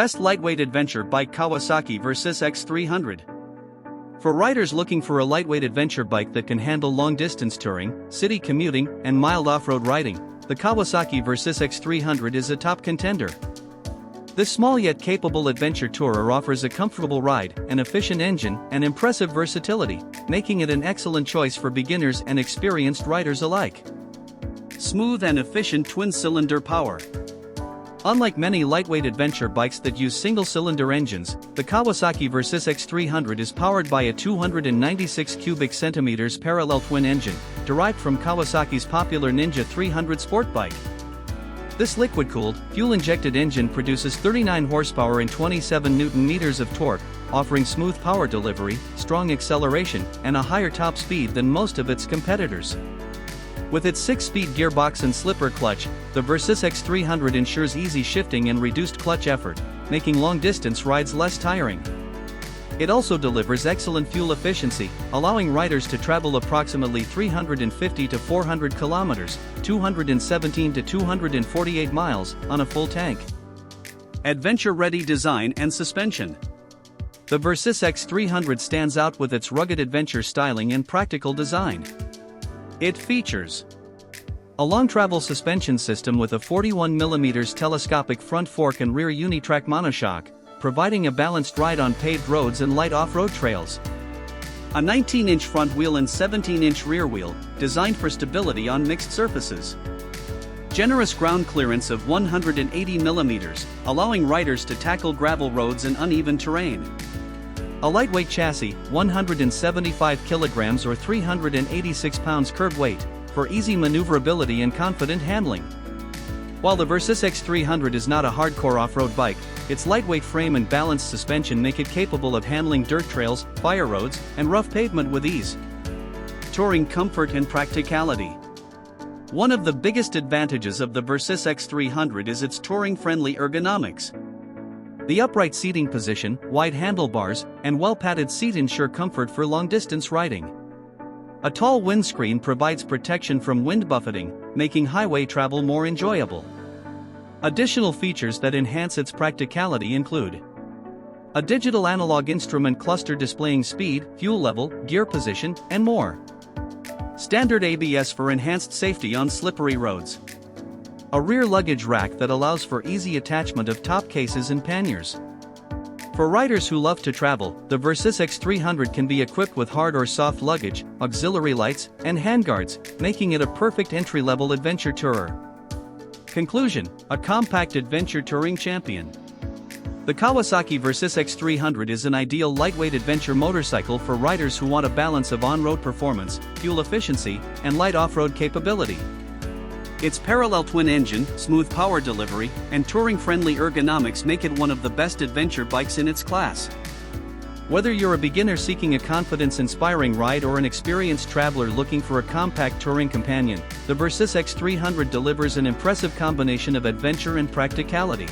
Best lightweight adventure bike Kawasaki Versys X 300. For riders looking for a lightweight adventure bike that can handle long-distance touring, city commuting, and mild off-road riding, the Kawasaki Versys X 300 is a top contender. This small yet capable adventure tourer offers a comfortable ride, an efficient engine, and impressive versatility, making it an excellent choice for beginners and experienced riders alike. Smooth and efficient twin-cylinder power. Unlike many lightweight adventure bikes that use single-cylinder engines, the Kawasaki Versys X 300 is powered by a 296 cubic centimeters parallel twin engine, derived from Kawasaki's popular Ninja 300 sport bike. This liquid-cooled, fuel-injected engine produces 39 horsepower and 27 Nm of torque, offering smooth power delivery, strong acceleration, and a higher top speed than most of its competitors. With its 6-speed gearbox and slipper clutch, the Versys X 300 ensures easy shifting and reduced clutch effort, making long-distance rides less tiring. It also delivers excellent fuel efficiency, allowing riders to travel approximately 350 to 400 kilometers, 217 to 248 miles, on a full tank. Adventure-ready design and suspension. The Versys X 300 stands out with its rugged adventure styling and practical design. It features a long-travel suspension system with a 41mm telescopic front fork and rear unitrack monoshock, providing a balanced ride on paved roads and light off-road trails. A 19-inch front wheel and 17-inch rear wheel, designed for stability on mixed surfaces. Generous ground clearance of 180mm, allowing riders to tackle gravel roads and uneven terrain. A lightweight chassis, 175 kilograms or 386 pounds curb weight, for easy maneuverability and confident handling. While the Versys X 300 is not a hardcore off-road bike, its lightweight frame and balanced suspension make it capable of handling dirt trails, fire roads, and rough pavement with ease. Touring comfort and practicality. One of the biggest advantages of the Versys X 300 is its touring-friendly ergonomics. The upright seating position, wide handlebars, and well-padded seat ensure comfort for long-distance riding. A tall windscreen provides protection from wind buffeting, making highway travel more enjoyable. Additional features that enhance its practicality include a digital analog instrument cluster displaying speed, fuel level, gear position, and more. Standard ABS for enhanced safety on slippery roads. A rear luggage rack that allows for easy attachment of top cases and panniers. For riders who love to travel, the Versys X 300 can be equipped with hard or soft luggage, auxiliary lights, and handguards, making it a perfect entry-level adventure tourer. Conclusion: a compact adventure touring champion. The Kawasaki Versys X 300 is an ideal lightweight adventure motorcycle for riders who want a balance of on-road performance, fuel efficiency, and light off-road capability. Its parallel twin engine, smooth power delivery, and touring-friendly ergonomics make it one of the best adventure bikes in its class. Whether you're a beginner seeking a confidence-inspiring ride or an experienced traveler looking for a compact touring companion, the Versys X 300 delivers an impressive combination of adventure and practicality.